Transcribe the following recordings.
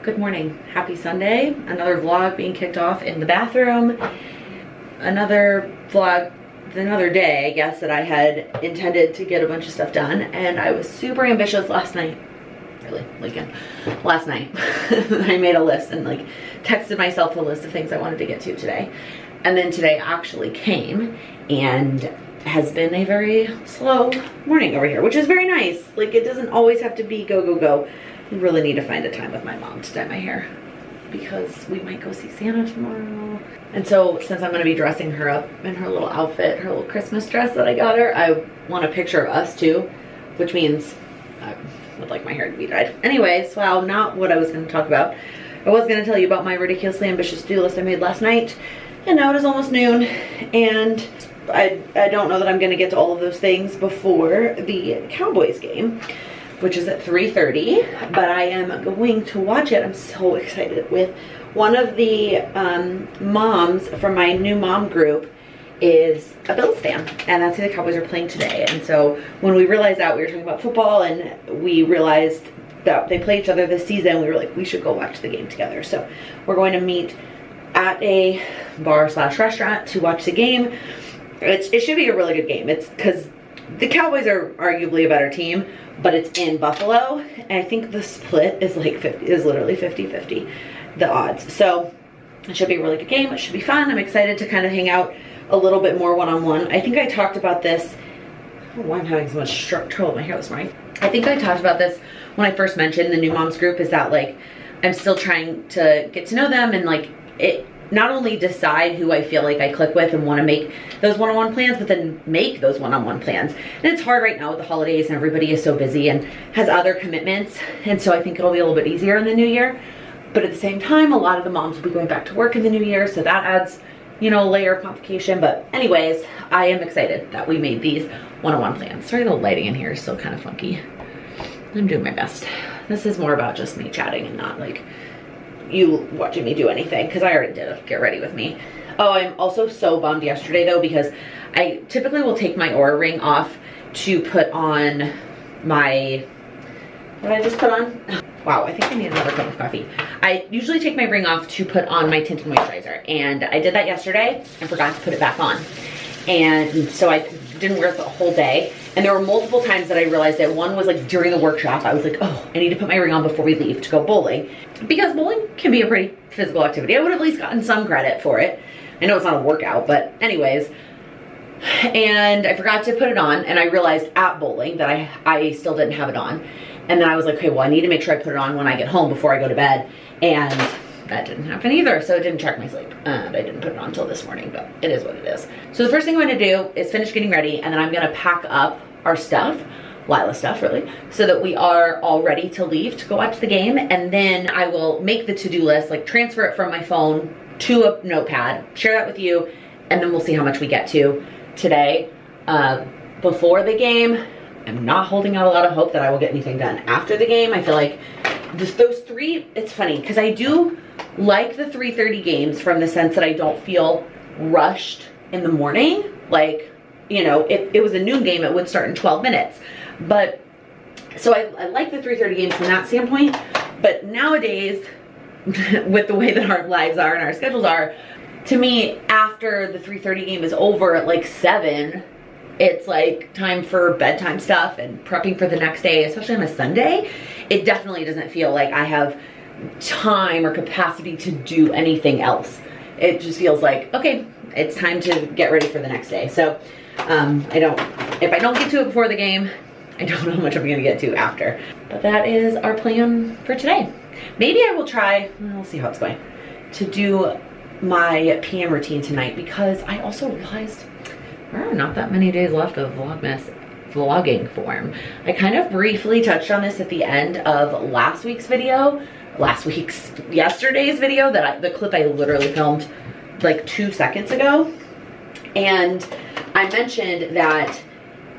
Good morning. Happy Sunday. Another vlog being kicked off in the bathroom. Another vlog, another day, I guess, that I had intended to get a bunch of stuff done. And I was super ambitious last night. Really, Laken. Last night. I made a list and like texted myself a list of things I wanted to get to today. And then today actually came and has been a very slow morning over here, which is very nice. Like, it doesn't always have to be go, go, go. I really need to find a time with my mom to dye my hair because we might go see Santa tomorrow. And so since I'm going to be dressing her up in her little outfit, her little Christmas dress that I got her, I want a picture of us too, which means I would like my hair to be dyed. Anyways, wow, not what I was going to talk about. I was going to tell you about my ridiculously ambitious to-do list I made last night, and now it is almost noon, and I don't know that I'm going to get to all of those things before the Cowboys game, which is at 3:30, but I am going to watch it. I'm so excited. With one of the moms from my new mom group is a Bills fan, and that's who the Cowboys are playing today. And so when we realized that, we were talking about football, and we realized that they play each other this season, we were like, we should go watch the game together. So we're going to meet at a bar/restaurant to watch the game. It should be a really good game. It's because the Cowboys are arguably a better team, but it's in Buffalo, and I think the split is like literally 50-50, the odds. So it should be a really good game. It should be fun. I'm excited to kind of hang out a little bit more one-on-one. I think I talked about this. I don't know why I'm having so much trouble with my hair this morning. I think I talked about this when I first mentioned the new moms group, is that like I'm still trying to get to know them and like it. Not only decide who I feel like I click with and want to make those one-on-one plans, but then make those one-on-one plans. And it's hard right now with the holidays and everybody is so busy and has other commitments. And so I think it'll be a little bit easier in the new year. But at the same time, a lot of the moms will be going back to work in the new year. So that adds, you know, a layer of complication. But anyways, I am excited that we made these one-on-one plans. Sorry, the lighting in here is still kind of funky. I'm doing my best. This is more about just me chatting and not like you watching me do anything, because I already did a get ready with me. Oh, I'm also so bummed yesterday though, because I typically will take my Aura ring off to put on my, what did I just put on? Wow, I think I need another cup of coffee. I usually take my ring off to put on my tinted moisturizer, and I did that yesterday and forgot to put it back on. And so I didn't wear it the whole day. And there were multiple times that I realized that. One was like during the workshop, I was like, oh, I need to put my ring on before we leave to go bowling. Because bowling can be a pretty physical activity. I would have at least gotten some credit for it. I know it's not a workout, but anyways. And I forgot to put it on, and I realized at bowling that I still didn't have it on. And then I was like, okay, well, I need to make sure I put it on when I get home before I go to bed. And that didn't happen either, so it didn't check my sleep. And I didn't put it on until this morning, but it is what it is. So the first thing I'm gonna do is finish getting ready, and then I'm gonna pack up our stuff, Lila's stuff really, so that we are all ready to leave to go watch the game. And then I will make the to-do list, like transfer it from my phone to a notepad, share that with you, and then we'll see how much we get to today. Before the game, I'm not holding out a lot of hope that I will get anything done after the game. I feel like just those three, it's funny, because I do like the 3:30 games from the sense that I don't feel rushed in the morning. Like, you know, if it was a noon game, it would start in 12 minutes. But, so I like the 3:30 games from that standpoint. But nowadays, with the way that our lives are and our schedules are, to me, after the 3:30 game is over at like 7, it's like time for bedtime stuff and prepping for the next day, especially on a Sunday. It definitely doesn't feel like I have time or capacity to do anything else. It just feels like, okay, it's time to get ready for the next day. So if I don't get to it before the game, I don't know how much I'm gonna get to after. But that is our plan for today. Maybe I will try, we'll see how it's going, to do my PM routine tonight, because I also realized there are not that many days left of Vlogmas vlogging form. I kind of briefly touched on this at the end of yesterday's video, the clip I literally filmed like 2 seconds ago. And I mentioned that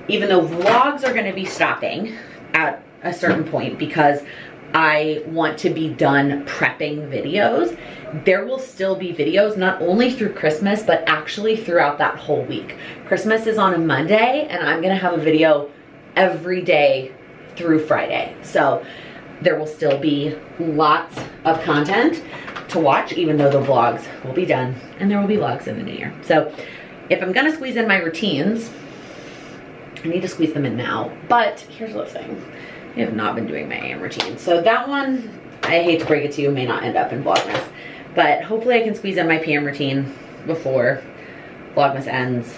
even though vlogs are gonna be stopping at a certain point because I want to be done prepping videos, there will still be videos not only through Christmas, but actually throughout that whole week. Christmas is on a Monday, and I'm gonna have a video every day through Friday. So there will still be lots of content to watch, even though the vlogs will be done and there will be vlogs in the new year. So if I'm gonna squeeze in my routines, I need to squeeze them in now. But here's the thing, I have not been doing my AM routine. So that one, I hate to break it to you, may not end up in Vlogmas. But hopefully I can squeeze in my PM routine before Vlogmas ends.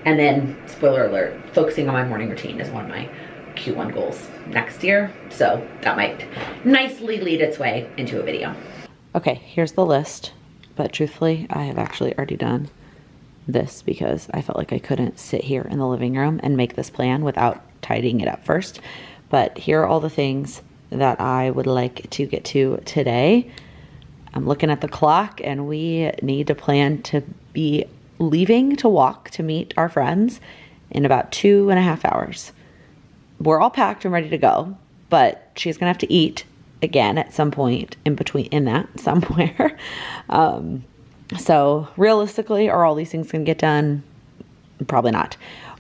And then, spoiler alert, focusing on my morning routine is one of my Q1 goals next year. So that might nicely lead its way into a video. Okay, here's the list. But truthfully, I have actually already done this because I felt like I couldn't sit here in the living room and make this plan without tidying it up first. But here are all the things that I would like to get to today. I'm looking at the clock and we need to plan to be leaving to walk to meet our friends in about 2.5 hours. We're all packed and ready to go, but she's gonna have to eat again at some point in between, in that somewhere. So realistically, are all these things gonna get done? Probably not.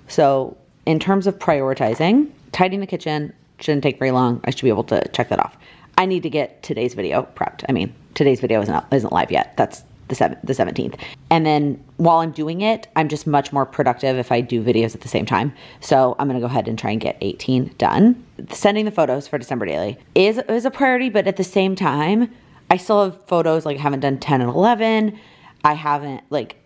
So in terms of prioritizing, tidying the kitchen shouldn't take very long. I should be able to check that off. I need to get today's video prepped. I mean, today's video isn't live yet. That's the 17th. And then while I'm doing it, I'm just much more productive if I do videos at the same time. So I'm gonna go ahead and try and get 18 done. Sending the photos for December daily is a priority, but at the same time, I still have photos, like I haven't done 10 and 11. I haven't, like,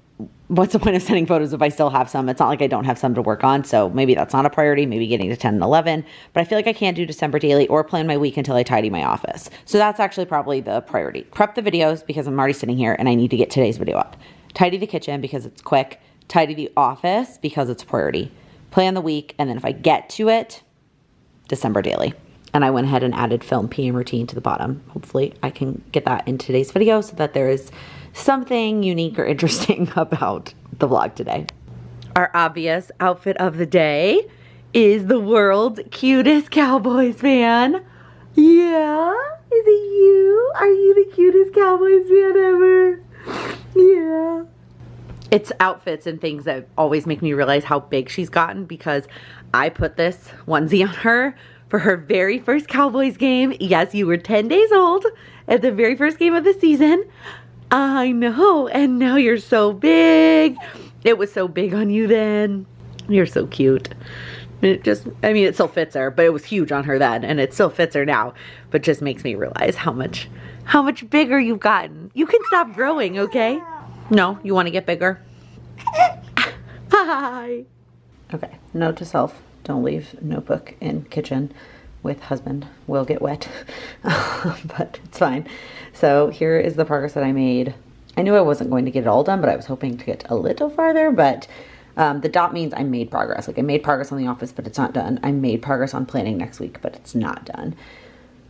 what's the point of sending photos if I still have some? It's not like I don't have some to work on. So maybe that's not a priority, maybe getting to 10 and 11, but I feel like I can't do December daily or plan my week until I tidy my office. So that's actually probably the priority. Prep the videos because I'm already sitting here and I need to get today's video up. Tidy the kitchen because it's quick. Tidy the office because it's a priority. Plan the week, and then if I get to it, December daily. And I went ahead and added film PM routine to the bottom. Hopefully I can get that in today's video so that there is something unique or interesting about the vlog today. Our obvious outfit of the day is the world's cutest Cowboys fan. Yeah? Is it you? Are you the cutest Cowboys fan ever? Yeah. It's outfits and things that always make me realize how big she's gotten because I put this onesie on her for her very first Cowboys game. Yes, you were 10 days old at the very first game of the season. I know, and now you're so big. It was so big on you then. You're so cute. It just, I mean, it still fits her, but it was huge on her then, and it still fits her now. But just makes me realize how much bigger you've gotten. You can stop growing, okay? No, you want to get bigger? Hi. Okay, note to self. Don't leave notebook in kitchen with husband. Will get wet, but it's fine. So here is the progress that I made. I knew I wasn't going to get it all done, but I was hoping to get a little farther, but the dot means I made progress. Like I made progress on the office, but it's not done. I made progress on planning next week, but it's not done.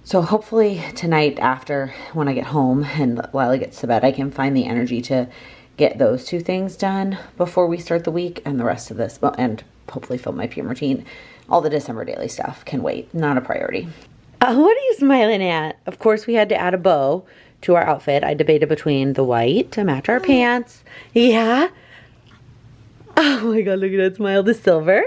So hopefully tonight after, when I get home and while I get to bed, I can find the energy to get those two things done before we start the week, and the rest of this, well, and hopefully film my PM routine. All the December daily stuff can wait, not a priority. What are you smiling at? Of course we had to add a bow to our outfit. I debated between the white to match our pants. Yeah. Oh my God, look at that smile. The silver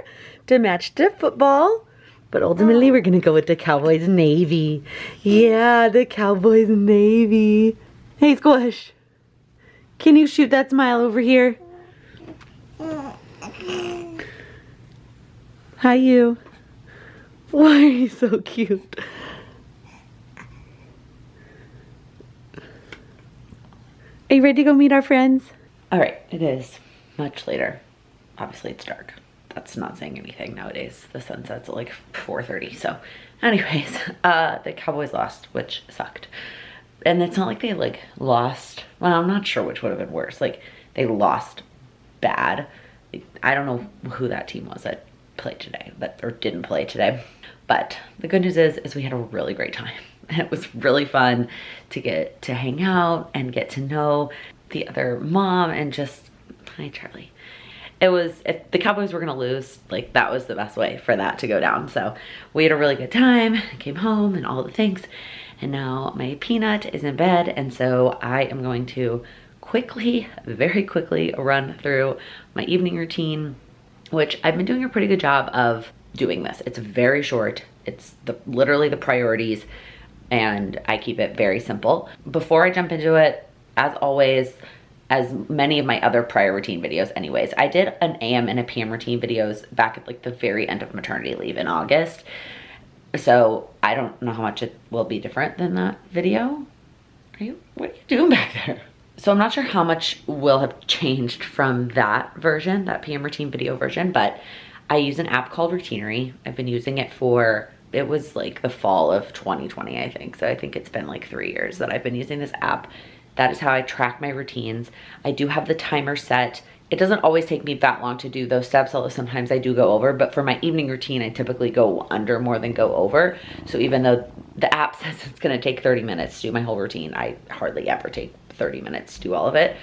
to match the football. But ultimately we're gonna go with the Cowboys navy. Yeah, the Cowboys navy. Hey, Squish. Can you shoot that smile over here? Hi, you. Why are you so cute? Are you ready to go meet our friends? All right, it is much later. Obviously it's dark. That's not saying anything nowadays. The sun sets at like 4:30. So anyways, the Cowboys lost, which sucked. And it's not like they like lost, well, I'm not sure which would have been worse. Like they lost bad. Like, I don't know who that team was that played today, or didn't play today. But the good news is we had a really great time. And it was really fun to get to hang out and get to know the other mom and just, hi Charlie. It was, if the Cowboys were gonna lose, like that was the best way for that to go down. So we had a really good time, came home and all the things. And now my peanut is in bed. And so I am going to quickly, very quickly run through my evening routine, which I've been doing a pretty good job of doing this. It's very short. It's literally the priorities. and I keep it very simple. Before I jump into it, as always, as many of my other prior routine videos anyways, I did an AM and a PM routine videos back at like the very end of maternity leave in August. So I don't know how much it will be different than that video. What are you doing back there? So I'm not sure how much will have changed from that version, that PM routine video version, but I use an app called Routinery. I've been using it for, it was like the fall of 2020, I think. So I think it's been like 3 years that I've been using this app. That is how I track my routines. I do have the timer set. It doesn't always take me that long to do those steps, although sometimes I do go over, but for my evening routine, I typically go under more than go over. So even though the app says it's gonna take 30 minutes to do my whole routine, I hardly ever take 30 minutes to do all of it.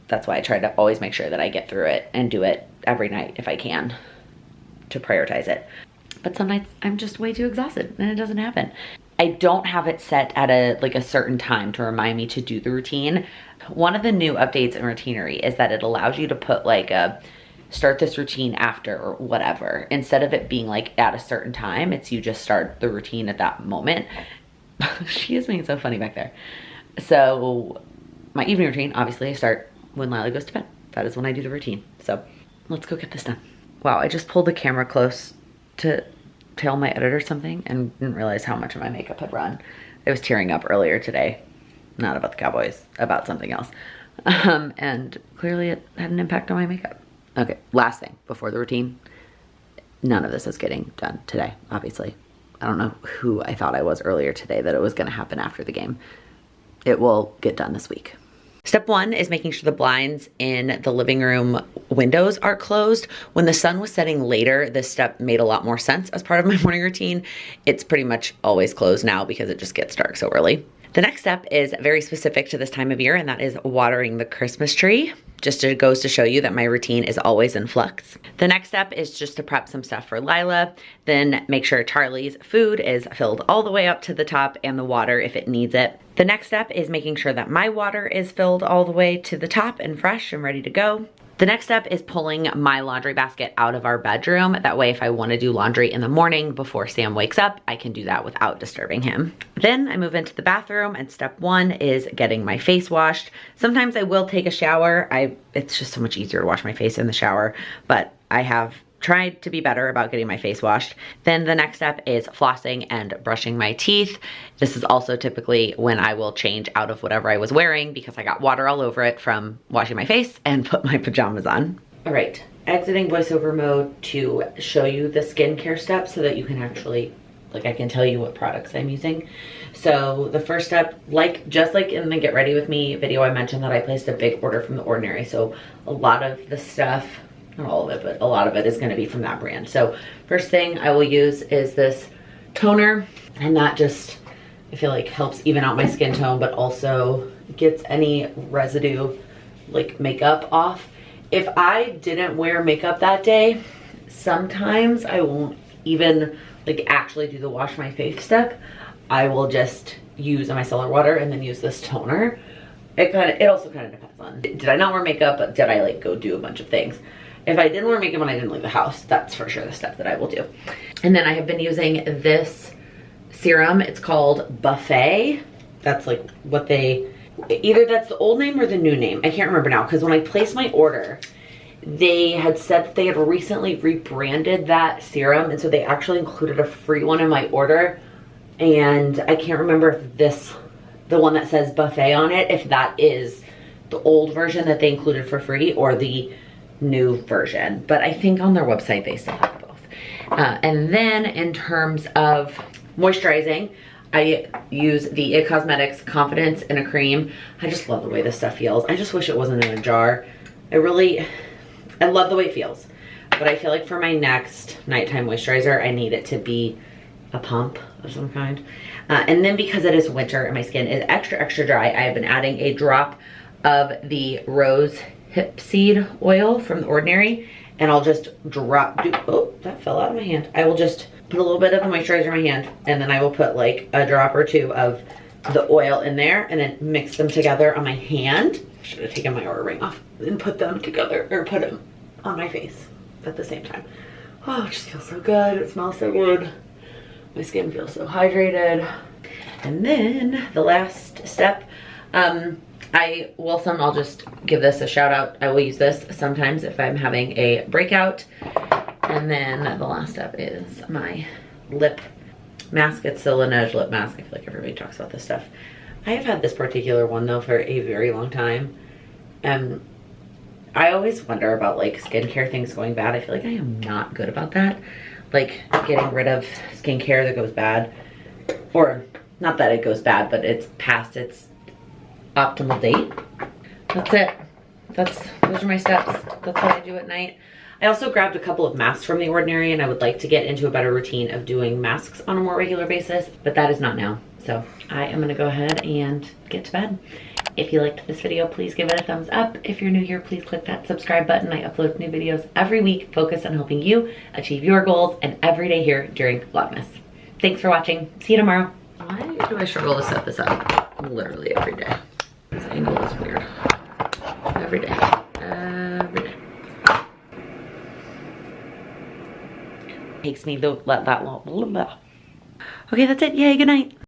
That's why I try to always make sure that I get through it and do it every night if I can, to prioritize it. But some nights I'm just way too exhausted and it doesn't happen. I don't have it set at a certain time to remind me to do the routine. One of the new updates in Routinery is that it allows you to put like a start this routine after or whatever. Instead of it being like at a certain time, it's you just start the routine at that moment. She is being so funny back there. So my evening routine, obviously I start when Lila goes to bed. That is when I do the routine. So let's go get this done. Wow, I just pulled the camera close to tell my editor something and didn't realize how much of my makeup had run. I was tearing up earlier today, not about the Cowboys, about something else. And clearly it had an impact on my makeup. Okay, last thing before the routine. None of this is getting done today, obviously. I don't know who I thought I was earlier today that it was gonna happen after the game. It will get done this week. Step one is making sure the blinds in the living room windows are closed. When the sun was setting later, this step made a lot more sense as part of my morning routine. It's pretty much always closed now because it just gets dark so early. The next step is very specific to this time of year, and that is watering the Christmas tree. Just goes to show you that my routine is always in flux. The next step is just to prep some stuff for Lila, then make sure Charlie's food is filled all the way up to the top and the water if it needs it. The next step is making sure that my water is filled all the way to the top and fresh and ready to go. The next step is pulling my laundry basket out of our bedroom. That way, if I want to do laundry in the morning before Sam wakes up, I can do that without disturbing him. Then I move into the bathroom, and step one is getting my face washed. Sometimes I will take a shower. It's just so much easier to wash my face in the shower, but I have tried to be better about getting my face washed. Then the next step is flossing and brushing my teeth. This is also typically when I will change out of whatever I was wearing because I got water all over it from washing my face and put my pajamas on. All right, exiting voiceover mode to show you the skincare steps so that you can actually, I can tell you what products I'm using. So the first step, just like in the Get Ready With Me video, I mentioned that I placed a big order from The Ordinary. So a lot of the stuff, not all of it, but a lot of it is gonna be from that brand. So first thing I will use is this toner, and that just, I feel like helps even out my skin tone, but also gets any residue, like makeup, off. If I didn't wear makeup that day, sometimes I won't even actually do the wash my face step. I will just use my micellar water and then use this toner. It also kind of depends on, did I not wear makeup, but did I go do a bunch of things? If I didn't wear makeup when I didn't leave the house, that's for sure the step that I will do. And then I have been using this serum. It's called Buffet. That's what they, either that's the old name or the new name. I can't remember now, because when I placed my order, they had said that they had recently rebranded that serum, and so they actually included a free one in my order. And I can't remember if the one that says Buffet on it, if that is the old version that they included for free or the new version, but I think on their website they still have both. And then in terms of moisturizing, I use the IT Cosmetics Confidence in a Cream. I just love the way this stuff feels. I just wish it wasn't in a jar. I love the way it feels, but I feel like for my next nighttime moisturizer, I need it to be a pump of some kind. And then because it is winter and my skin is extra dry, I have been adding a drop of the Rose Hip Seed Oil from The Ordinary, and I'll just oh, that fell out of my hand. I will just put a little bit of the moisturizer in my hand, and then I will put a drop or two of the oil in there, and then mix them together on my hand. I should have taken my Oura ring off and put them together, or put them on my face at the same time. Oh, it just feels so good. It smells so good. My skin feels so hydrated. And then the last step, I'll just give this a shout out. I will use this sometimes if I'm having a breakout. And then the last step is my lip mask. It's the Laneige lip mask. I feel like everybody talks about this stuff. I have had this particular one though for a very long time. And I always wonder about like skincare things going bad. I feel like I am not good about that. Like getting rid of skincare that goes bad. Or not that it goes bad, but it's past its optimal date. That's it. Those are my steps. That's what I do at night. I also grabbed a couple of masks from The Ordinary, and I would like to get into a better routine of doing masks on a more regular basis, but that is not now. So I am gonna go ahead and get to bed. If you liked this video, please give it a thumbs up. If you're new here, please click that subscribe button. I upload new videos every week focused on helping you achieve your goals and every day here during Vlogmas. Thanks for watching. See you tomorrow. Why do I struggle to set this up? Literally every day. This angle is weird. Every day. Every day. Takes me to let that long. Okay, that's it. Yay, good night.